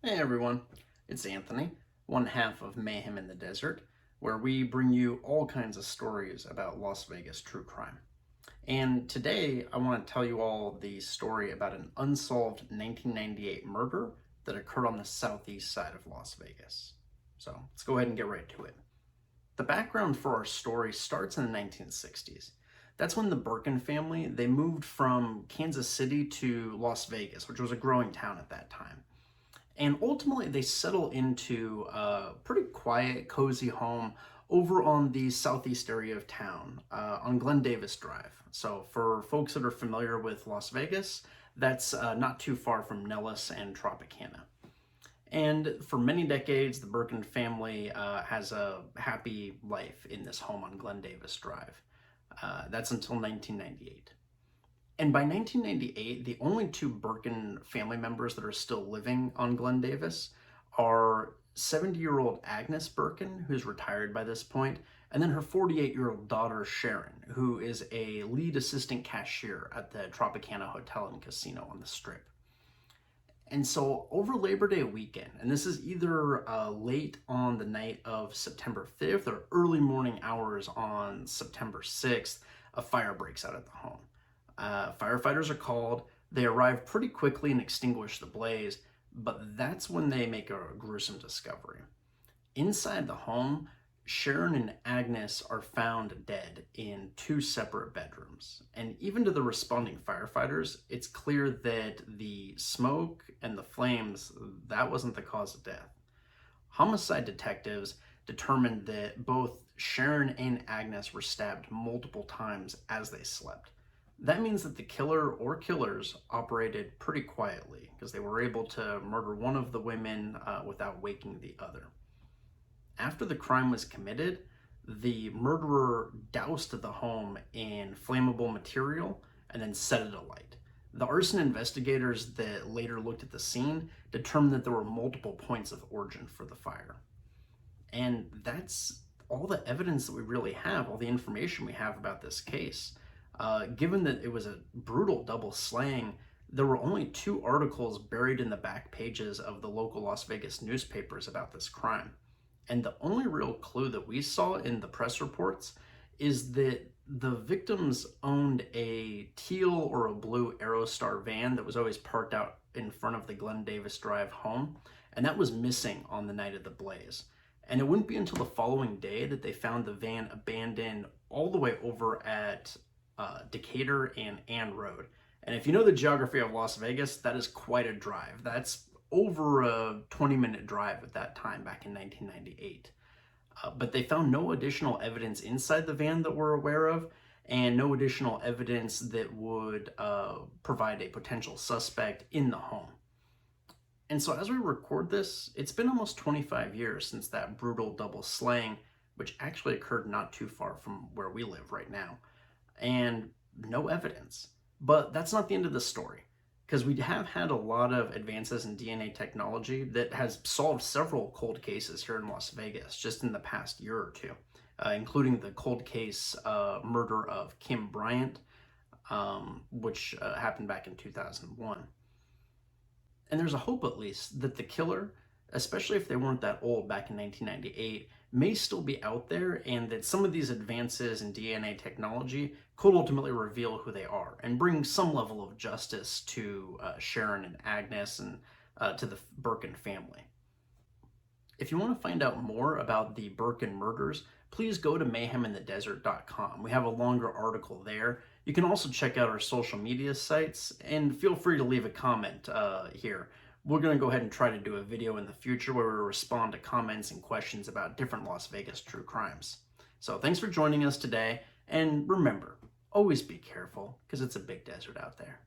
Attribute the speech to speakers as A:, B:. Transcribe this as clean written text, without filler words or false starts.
A: Hey everyone, it's Anthony, one half of Mayhem in the Desert, where we bring you all kinds of stories about Las Vegas true crime. And today I want to tell you all the story about an unsolved 1998 murder that occurred on the southeast side of Las Vegas. So let's go ahead and get right to it. The background for our story starts in the 1960s. That's when the Burkin family, they moved from Kansas City to Las Vegas, which was a growing town at that time. And ultimately, they settle into a pretty quiet, cozy home over on the southeast area of town on Glen Davis Drive. So, for folks that are familiar with Las Vegas, that's not too far from Nellis and Tropicana. And for many decades, the Burkin family has a happy life in this home on Glen Davis Drive. That's until 1998. And by 1998, the only two Burkin family members that are still living on Glen Davis are 70-year-old Agnes Burkin, who's retired by this point, and then her 48-year-old daughter, Sharyn, who is a lead assistant cashier at the Tropicana Hotel and Casino on the Strip. And so over Labor Day weekend, and this is either late on the night of September 5th or early morning hours on September 6th, a fire breaks out at the home. Firefighters are called. They arrive pretty quickly and extinguish the blaze, but that's when they make a gruesome discovery. Inside the home, Sharyn and Agnes are found dead in two separate bedrooms. And even to the responding firefighters, it's clear that the smoke and the flames, that wasn't the cause of death. Homicide detectives determined that both Sharyn and Agnes were stabbed multiple times as they slept. That means that the killer or killers operated pretty quietly because they were able to murder one of the women without waking the other. After the crime was committed, the murderer doused the home in flammable material and then set it alight. The arson investigators that later looked at the scene determined that there were multiple points of origin for the fire. And that's all the evidence that we really have, all the information we have about this case. Given that it was a brutal double slaying, there were only two articles buried in the back pages of the local Las Vegas newspapers about this crime. And the only real clue that we saw in the press reports is that the victims owned a teal or a blue Aerostar van that was always parked out in front of the Glen Davis Drive home, and that was missing on the night of the blaze. And it wouldn't be until the following day that they found the van abandoned all the way over at Decatur and Ann Road. And if you know the geography of Las Vegas, that is quite a drive. That's over a 20-minute drive at that time back in 1998. But they found no additional evidence inside the van that we're aware of, and no additional evidence that would provide a potential suspect in the home. And so as we record this, it's been almost 25 years since that brutal double slaying, which actually occurred not too far from where we live right now. And no evidence. But that's not the end of the story, because we have had a lot of advances in DNA technology that has solved several cold cases here in Las Vegas just in the past year or two, including the cold case murder of Kim Bryant, which happened back in 2001. And there's a hope, at least, that the killer, especially if they weren't that old back in 1998, may still be out there, and that some of these advances in DNA technology could ultimately reveal who they are and bring some level of justice to Sharyn and Agnes and to the Burkin family. If you want to find out more about the Burkin murders, please go to mayheminthedesert.com. We have a longer article there. You can also check out our social media sites, and feel free to leave a comment here. We're going to go ahead and try to do a video in the future where we respond to comments and questions about different Las Vegas true crimes. So thanks for joining us today, and remember, always be careful, because it's a big desert out there.